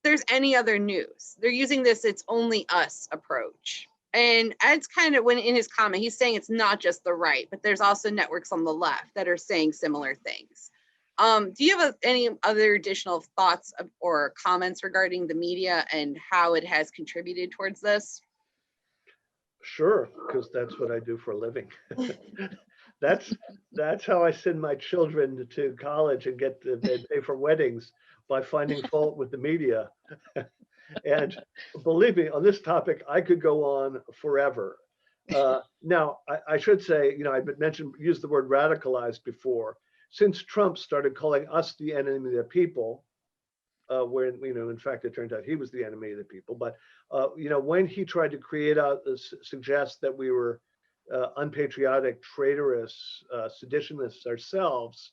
there's any other news? They're using this "it's only us" approach. And Ed's kind of, when in his comment, he's saying it's not just the right, but there's also networks on the left that are saying similar things. Do you have any other additional thoughts or comments regarding the media and how it has contributed towards this? Sure, because that's what I do for a living. That's how I send my children to college and they pay for weddings, by finding fault with the media. And believe me, on this topic, I could go on forever. Now, I should say, I used the word radicalized before. Since Trump started calling us the enemy of the people, when, in fact, it turned out he was the enemy of the people. But, when he tried to suggest that we were unpatriotic, traitorous, seditionists ourselves,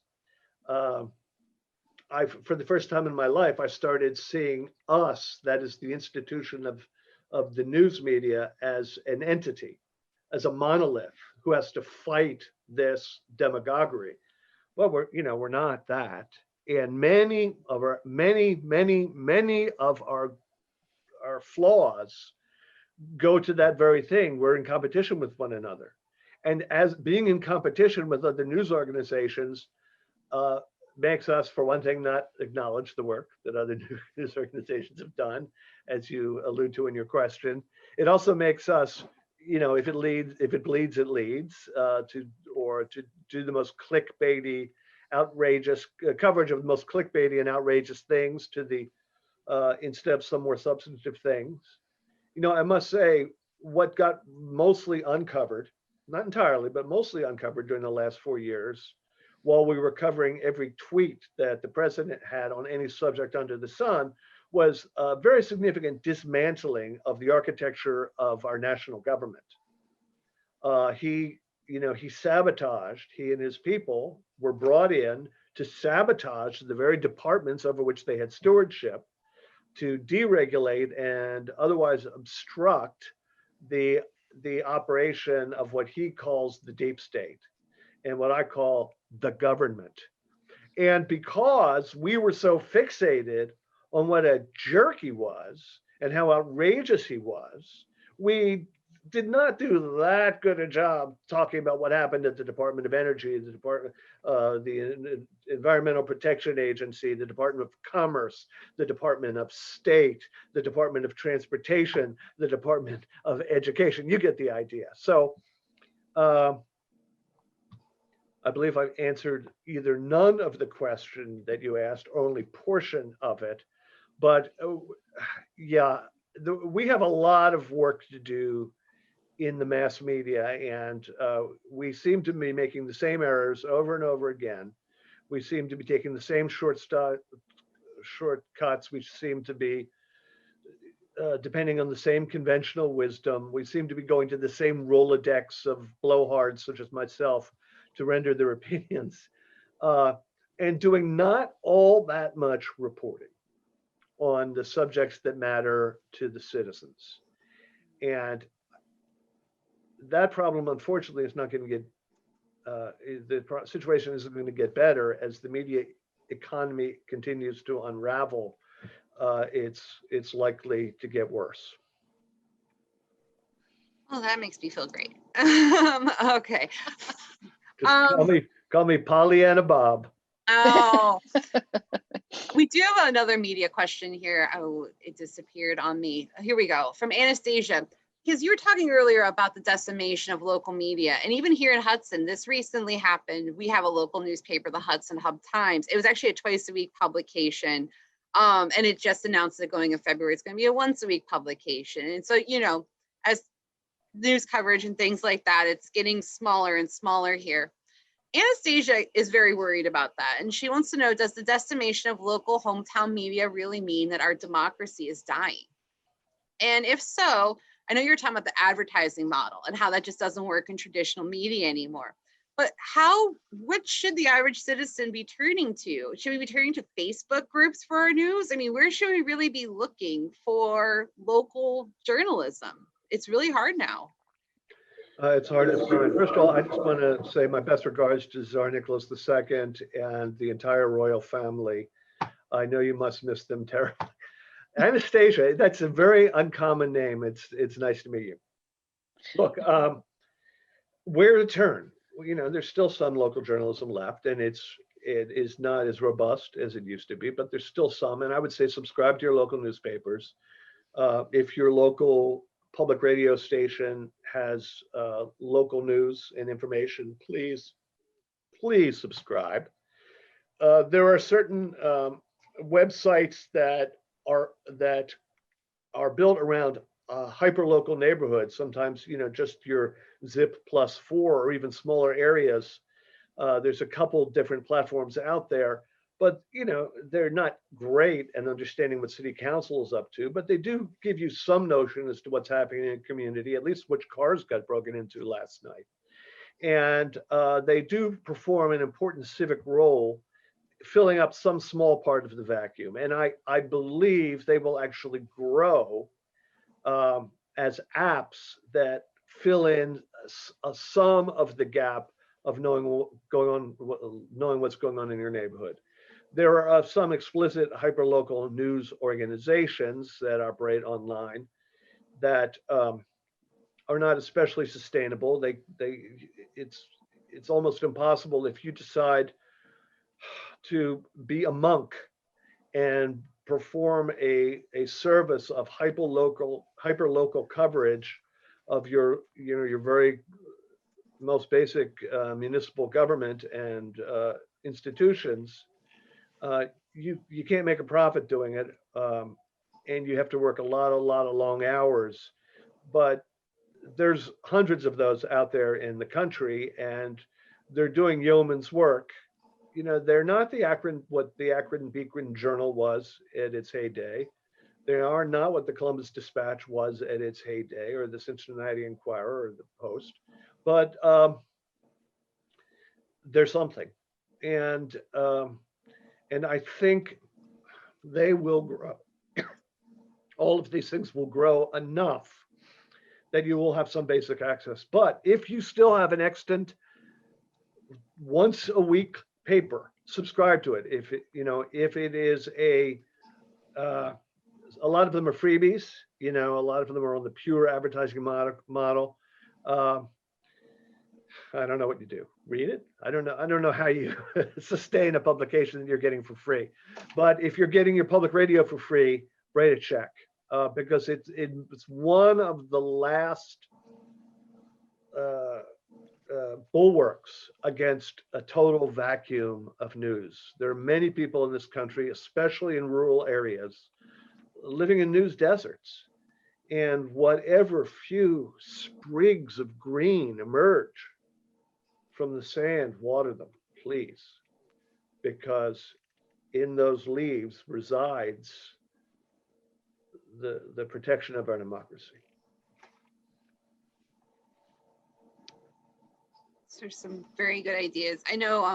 for the first time in my life, I started seeing us, that is the institution of the news media, as an entity, as a monolith who has to fight this demagoguery. Well, we're not that. And many of our flaws go to that very thing. We're in competition with one another. And as being in competition with other news organizations, makes us, for one thing, not acknowledge the work that other news organizations have done, as you allude to in your question. It also makes us, if it bleeds, it leads, to do the most clickbaity, outrageous coverage of the most clickbaity and outrageous things instead of some more substantive things. I must say, what got mostly uncovered, not entirely, but mostly uncovered during the last 4 years, while we were covering every tweet that the president had on any subject under the sun, was a very significant dismantling of the architecture of our national government. He sabotaged, he and his people were brought in to sabotage the very departments over which they had stewardship, to deregulate and otherwise obstruct the operation of what he calls the deep state and what I call the government. And because we were so fixated on what a jerk he was and how outrageous he was, we did not do that good a job talking about what happened at the Department of Energy, the Environmental Protection Agency, the Department of Commerce, the Department of State, the Department of Transportation, the Department of Education. You get the idea. So I believe I've answered either none of the question that you asked or only portion of it. But we have a lot of work to do in the mass media, and we seem to be making the same errors over and over again. We seem to be taking the same shortcuts. We seem to be depending on the same conventional wisdom. We seem to be going to the same Rolodex of blowhards, such as myself, to render their opinions, and doing not all that much reporting on the subjects that matter to the citizens. And that problem, unfortunately, is not going to get, the situation isn't going to get better as the media economy continues to unravel. It's likely to get worse. Well, that makes me feel great. Okay. Call me Pollyanna Bob. Oh, we do have another media question here. Oh, it disappeared on me. Here we go. From Anastasia. Because you were talking earlier about the decimation of local media. And even here in Hudson, this recently happened. We have a local newspaper, the Hudson Hub Times. It was actually a twice-a-week publication. And it just announced that going in February, it's going to be a once-a-week publication. And so, as news coverage and things like that, it's getting smaller and smaller here. Anastasia is very worried about that. And she wants to know, does the decimation of local hometown media really mean that our democracy is dying? And if so, I know you're talking about the advertising model and how that just doesn't work in traditional media anymore. But what should the average citizen be turning to? Should we be turning to Facebook groups for our news? I mean, where should we really be looking for local journalism? It's really hard now. It's hard to find. First of all, I just want to say my best regards to Tsar Nicholas II and the entire royal family. I know you must miss them terribly. Anastasia, that's a very uncommon name. It's nice to meet you. Look, where to turn? Well, there's still some local journalism left, and it is not as robust as it used to be, but there's still some. And I would say subscribe to your local newspapers. If your local public radio station has local news and information, please subscribe. There are certain websites that are built around hyper-local neighborhoods. Sometimes, just your zip +4 or even smaller areas. There's a couple different platforms out there. but they're not great at understanding what city council is up to, but they do give you some notion as to what's happening in the community, at least which cars got broken into last night. And they do perform an important civic role, filling up some small part of the vacuum. And I believe they will actually grow as apps that fill in some of the gap of knowing what's going on in your neighborhood. There are some explicit hyperlocal news organizations that operate online that are not especially sustainable. It's almost impossible if you decide to be a monk and perform a service of hyperlocal coverage of your very most basic municipal government and institutions. You can't make a profit doing it, and you have to work a lot of long hours. But there's hundreds of those out there in the country, and they're doing yeoman's work. They're not what the Akron Beacon Journal was at its heyday. They are not what the Columbus Dispatch was at its heyday, or the Cincinnati Enquirer or the Post, but they're something. And I think they will grow. All of these things will grow enough that you will have some basic access. But if you still have an extant once a week paper, subscribe to it. If it is a lot of them are freebies, a lot of them are on the pure advertising model. I don't know what you do. Read it? I don't know how you sustain a publication that you're getting for free. But if you're getting your public radio for free, write a check, because it's one of the last bulwarks against a total vacuum of news. There are many people in this country, especially in rural areas, living in news deserts. And whatever few sprigs of green emerge from the sand, water them, please, because in those leaves resides the protection of our democracy. There's some very good ideas. I know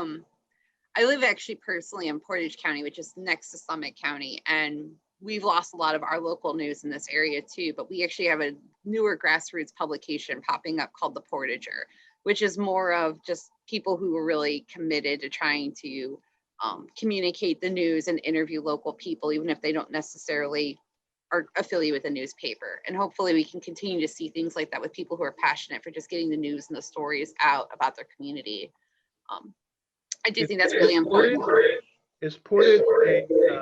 I live actually personally in Portage County, which is next to Summit County, and we've lost a lot of our local news in this area too, but we actually have a newer grassroots publication popping up called The Portager, which is more of just people who are really committed to trying to communicate the news and interview local people, even if they don't necessarily are affiliated with a newspaper. And hopefully we can continue to see things like that with people who are passionate for just getting the news and the stories out about their community. I do think that's really important. Is Portage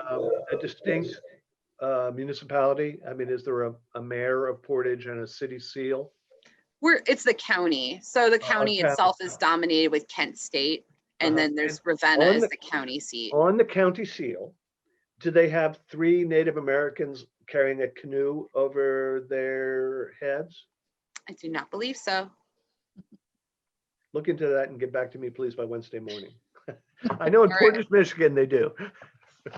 a distinct municipality? I mean, is there a mayor of Portage and a city seal? It's the county. So the county itself is dominated with Kent State, and then there's Ravenna as the county seat. On the county seal, do they have 3 Native Americans carrying a canoe over their heads? I do not believe so. Look into that and get back to me, please, by Wednesday morning. I know in Portage, Michigan, they do.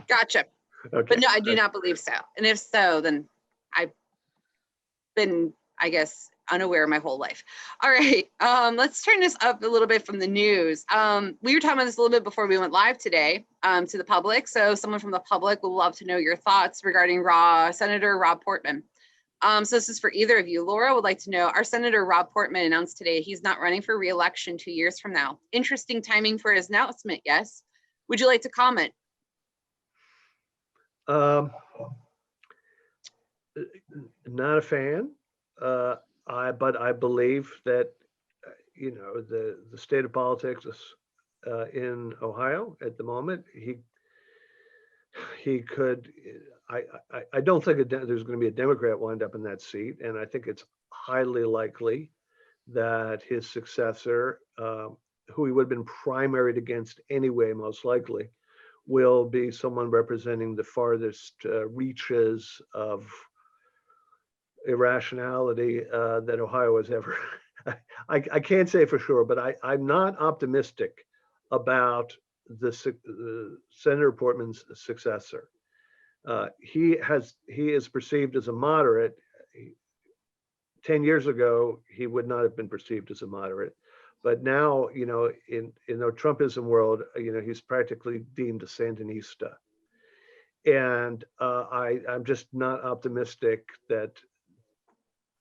Gotcha. Okay. But no, I do not believe so. And if so, then I've been, I guess, unaware my whole life. All right, let's turn this up a little bit from the news. We were talking about this a little bit before we went live today to the public. So someone from the public would love to know your thoughts regarding Senator Rob Portman. So this is for either of you. Laura would like to know, our Senator Rob Portman announced today he's not running for re-election 2 years from now. Interesting timing for his announcement, yes? Would you like to comment? Not a fan. But I believe that the state of politics is, in Ohio at the moment. He could. I don't think there's going to be a Democrat wind up in that seat, and I think it's highly likely that his successor, who he would have been primaried against anyway, most likely, will be someone representing the farthest reaches of irrationality that Ohio has ever. I can't say for sure, but I'm not optimistic about Senator Portman's successor. He is perceived as a moderate. 10 years ago, he would not have been perceived as a moderate. But now, in the Trumpism world, he's practically deemed a Sandinista. And I'm just not optimistic that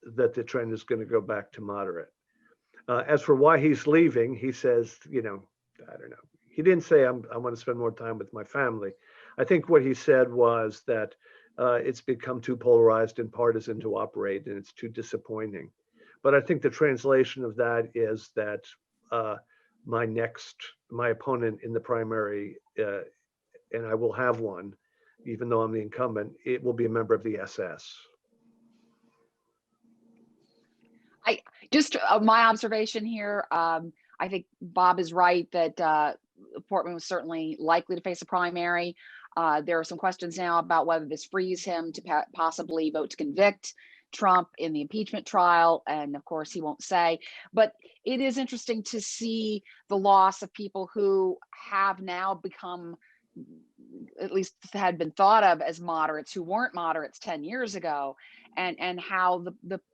the trend is going to go back to moderate. As for why he's leaving, he says, I don't know. He didn't say I want to spend more time with my family. I think what he said was that it's become too polarized and partisan to operate, and it's too disappointing. But I think the translation of that is that my opponent in the primary, and I will have one, even though I'm the incumbent, it will be a member of the SS. Just my observation here, I think Bob is right that Portman was certainly likely to face a primary. There are some questions now about whether this frees him to possibly vote to convict Trump in the impeachment trial. And of course, he won't say. But it is interesting to see the loss of people who have now become, at least had been thought of as moderates, who weren't moderates 10 years ago, and how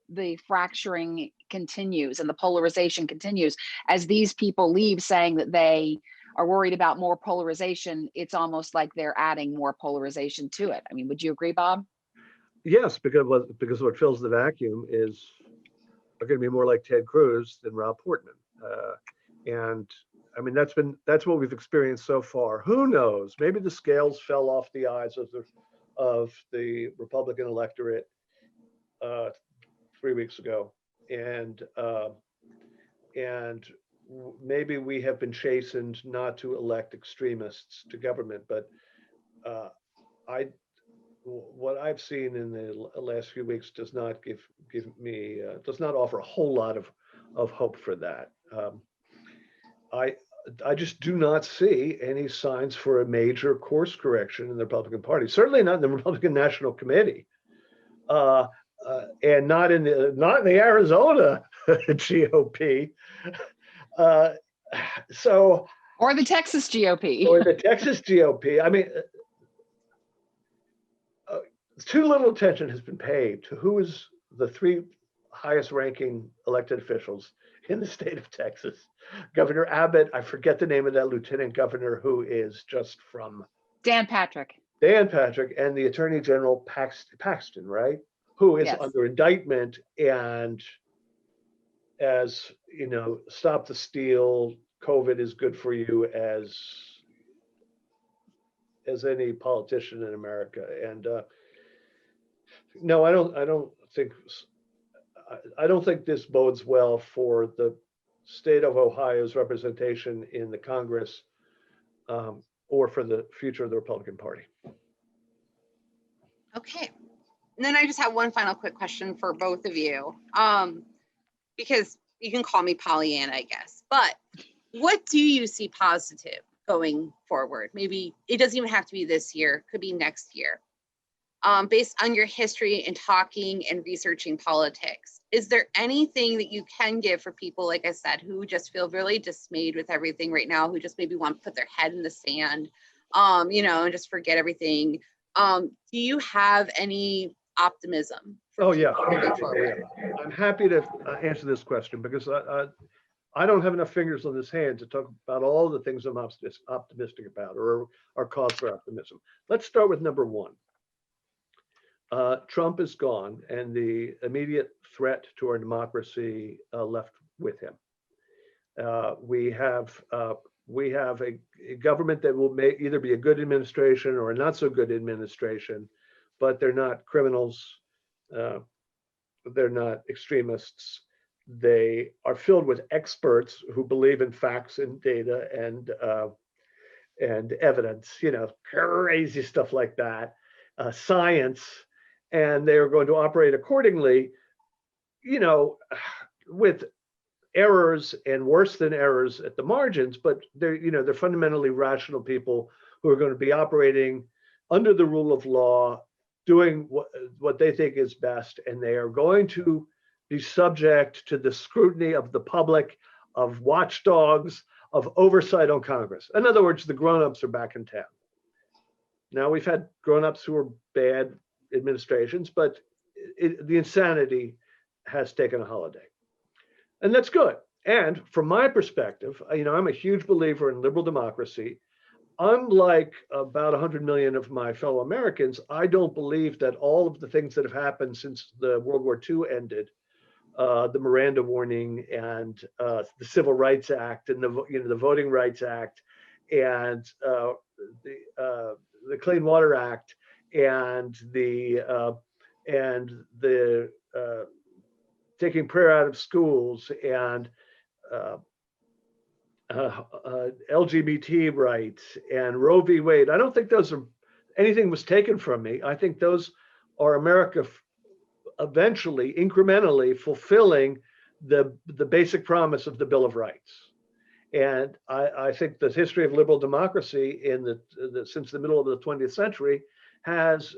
the fracturing continues and the polarization continues as these people leave, saying that they are worried about more polarization. It's almost like they're adding more polarization to it. I mean, would you agree, Bob? Yes, because what fills the vacuum is going to be more like Ted Cruz than Rob Portman, and I mean that's what we've experienced so far. Who knows? Maybe the scales fell off the eyes of the Republican electorate 3 weeks ago, and maybe we have been chastened not to elect extremists to government. But what I've seen in the last few weeks does not does not offer a whole lot of hope for that. I just do not see any signs for a major course correction in the Republican Party. Certainly not in the Republican National Committee, and not in the Arizona GOP. Or the Texas GOP. Or the Texas GOP. I mean, too little attention has been paid to who is the three highest ranking elected officials in the state of Texas. Governor Abbott, I forget the name of that lieutenant governor who is just from Dan Patrick, and the Attorney General Paxton, right? Who is under indictment, and as stop the steal, COVID is good for you as any politician in America. And no, I don't think this bodes well for the state of Ohio's representation in the Congress, or for the future of the Republican Party. Okay. And then I just have one final quick question for both of you, because you can call me Pollyanna, I guess. But what do you see positive going forward? Maybe it doesn't even have to be this year, could be next year. Based on your history and talking and researching politics, is there anything that you can give for people, like I said, who just feel really dismayed with everything right now, who just maybe want to put their head in the sand, and just forget everything? Do you have any optimism? Oh yeah, I'm happy to answer this question, because I don't have enough fingers on this hand to talk about all the things I'm optimistic about, or are cause for optimism. Let's start with number one. Trump is gone, and the immediate threat to our democracy left with him. We have a government that will either be a good administration or a not so good administration, but they're not criminals. They're not extremists. They are filled with experts who believe in facts and data and evidence, crazy stuff like that, science, and they are going to operate accordingly, with errors and worse than errors at the margins, but they're fundamentally rational people who are going to be operating under the rule of law, doing what they think is best, and they are going to be subject to the scrutiny of the public, of watchdogs, of oversight on Congress. In other words, the grown-ups are back in town. Now, we've had grown-ups who are bad administrations, but the insanity has taken a holiday. And that's good. And from my perspective, I'm a huge believer in liberal democracy. Unlike about 100 million of my fellow Americans, I don't believe that all of the things that have happened since the World War II ended, the Miranda warning and the Civil Rights Act and the Voting Rights Act and the Clean Water Act and the taking prayer out of schools and LGBT rights and Roe v. Wade. I don't think anything was taken from me. I think those are America eventually, incrementally fulfilling the basic promise of the Bill of Rights. And I think the history of liberal democracy since the middle of the 20th century has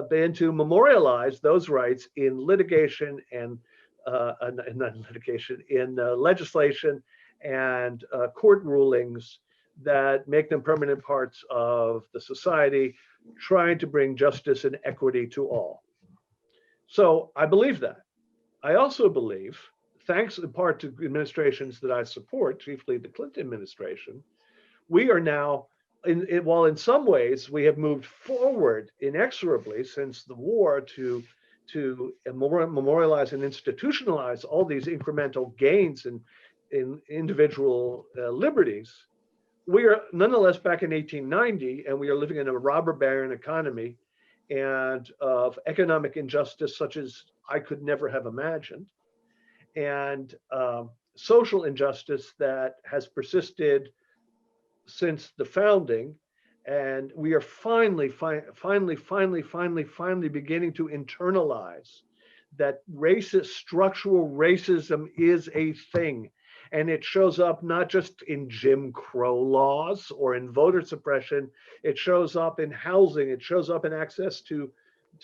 been to memorialize those rights in litigation and not litigation, in legislation and court rulings that make them permanent parts of the society, trying to bring justice and equity to all. So I believe that. I also believe, thanks in part to administrations that I support, chiefly the Clinton administration, we are now, while in some ways we have moved forward inexorably since the war to memorialize and institutionalize all these incremental gains in individual liberties, we are nonetheless back in 1890, and we are living in a robber baron economy and of economic injustice such as I could never have imagined, and social injustice that has persisted since the founding. And we are finally beginning to internalize that structural racism is a thing. And it shows up not just in Jim Crow laws or in voter suppression, it shows up in housing, it shows up in access to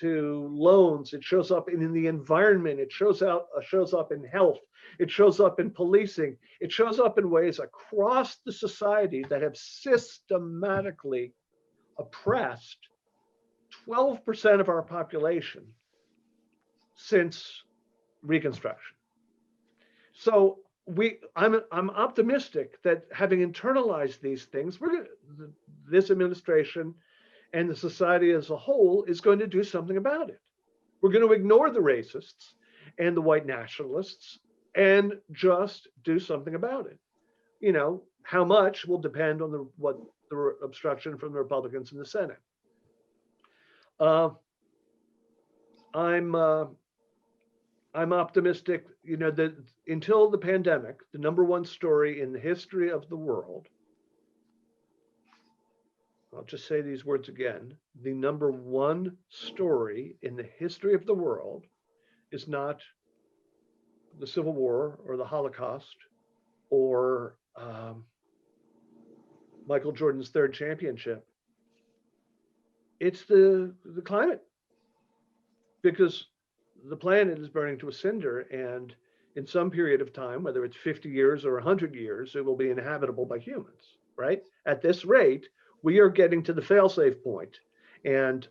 loans, it shows up in the environment, it shows up in health, it shows up in policing, it shows up in ways across the society that have systematically oppressed 12% of our population since Reconstruction. So I'm optimistic that having internalized these things, this administration and the society as a whole is going to do something about it. We're going to ignore the racists and the white nationalists and just do something about it. How much will depend on the obstruction from the Republicans in the Senate. I'm optimistic, that until the pandemic, the number one story in the history of the world, I'll just say these words again, the number one story in the history of the world is not the Civil War or the Holocaust or Michael Jordan's third championship. It's the climate, because the planet is burning to a cinder, and in some period of time, whether it's 50 years or 100 years, it will be inhabitable by humans, right? At this rate, we are getting to the fail-safe point, and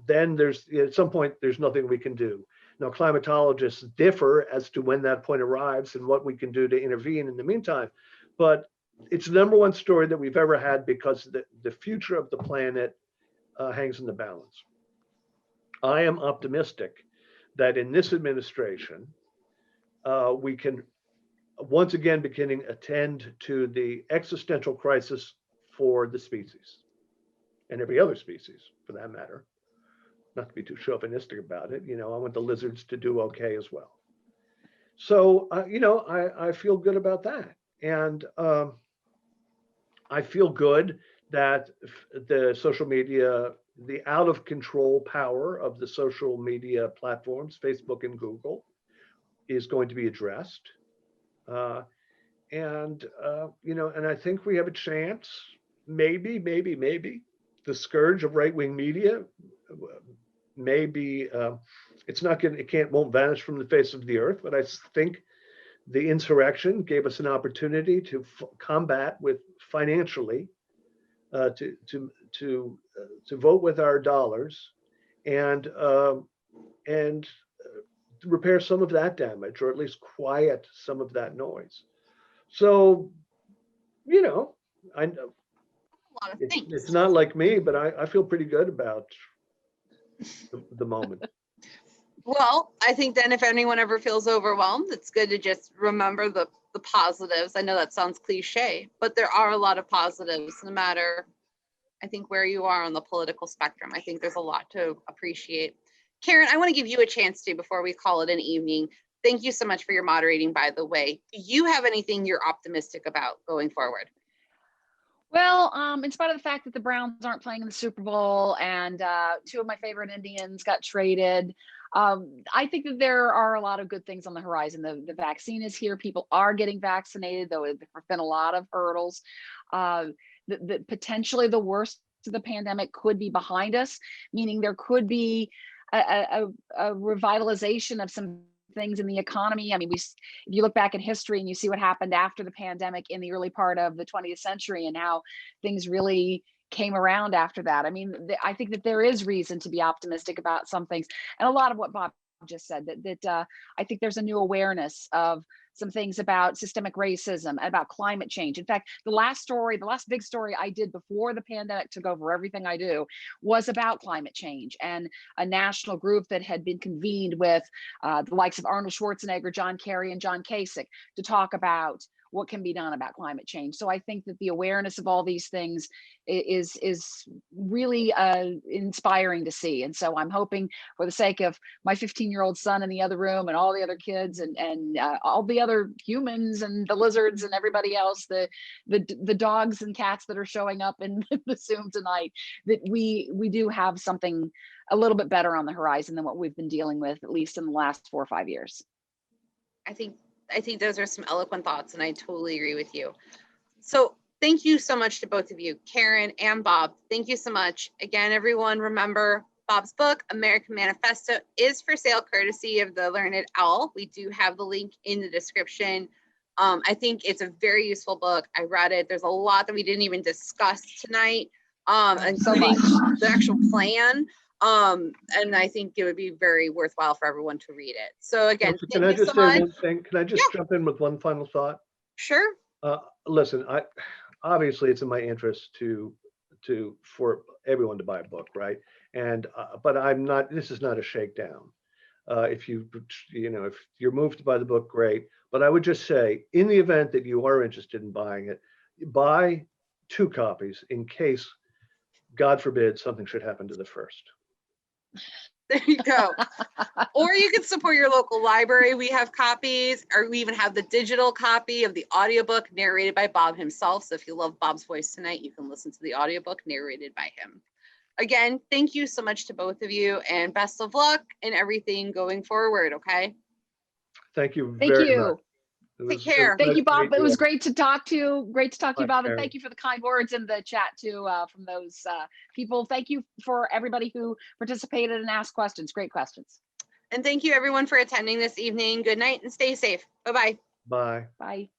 then at some point, there's nothing we can do. Now, climatologists differ as to when that point arrives and what we can do to intervene in the meantime, but it's the number one story that we've ever had, because the future of the planet hangs in the balance. I am optimistic that in this administration, we can once again attend to the existential crisis for the species and every other species for that matter. Not to be too chauvinistic about it, I want the lizards to do okay as well. So, I feel good about that. And I feel good that the social media, the out of control power of the social media platforms, Facebook and Google, is going to be addressed. And I think we have a chance, maybe, the scourge of right-wing media, maybe it won't vanish from the face of the earth, but I think The insurrection gave us an opportunity to combat with financially, to vote with our dollars, and repair some of that damage, or at least quiet some of that noise. So, you know, I know A lot of it's things. not like me, but I feel pretty good about the moment. Well, I think then if anyone ever feels overwhelmed, it's good to just remember the positives. I know that sounds cliche, but there are a lot of positives no matter, I think, where you are on the political spectrum. I think there's a lot to appreciate. Karen, I want to give you a chance to, before we call it an evening. Thank you so much for your moderating, by the way. Do you have anything you're optimistic about going forward? Well, in spite of the fact that the Browns aren't playing in the Super Bowl and two of my favorite Indians got traded, I think that there are a lot of good things on the horizon. The vaccine is here. People are getting vaccinated, though there have been a lot of hurdles. Potentially the worst of the pandemic could be behind us, meaning there could be a revitalization of some things in the economy. I mean, if you look back in history and you see what happened after the pandemic in the early part of the 20th century and how things really came around after that. I mean, I think that there is reason to be optimistic about some things, and a lot of what Bob just said, that I think there's a new awareness of some things about systemic racism, about climate change. In fact, the last big story I did before the pandemic took over everything I do was about climate change, and a national group that had been convened with the likes of Arnold Schwarzenegger, John Kerry, and John Kasich to talk about what can be done about climate change. So I think that the awareness of all these things is really inspiring to see. And so I'm hoping, for the sake of my 15-year-old son in the other room and all the other kids and all the other humans and the lizards and everybody else, the dogs and cats that are showing up in the Zoom tonight, that we do have something a little bit better on the horizon than what we've been dealing with, at least in the last 4 or 5 years. I think those are some eloquent thoughts, and I totally agree with you. So thank you so much to both of you, Karen and Bob. Thank you so much. Again, everyone, remember Bob's book, American Manifesto, is for sale courtesy of the Learned Owl. We do have the link in the description. I think it's a very useful book. I read it. There's a lot that we didn't even discuss tonight, including the actual plan. And I think it would be very worthwhile for everyone to read it. So again, Can I just say one thing? Can I just jump in with one final thought? Sure. Listen, obviously it's in my interest for everyone to buy a book, right? And but I'm not. This is not a shakedown. If you're moved to buy the book, great. But I would just say, in the event that you are interested in buying it, buy 2 copies in case, God forbid, something should happen to the first. There you go. Or you can support your local library. We have copies, or we even have the digital copy of the audiobook narrated by Bob himself. So if you love Bob's voice tonight, you can listen to the audiobook narrated by him. Again, thank you so much to both of you, and best of luck in everything going forward, okay? Thank you very much. Take care. Thank you, Bob. It was great to talk to you. Great to talk to you, Bob. And Karen. thank you for the kind words in the chat too, from those people. Thank you for everybody who participated and asked questions. Great questions. And thank you everyone for attending this evening. Good night and stay safe. Bye-bye. Bye. Bye.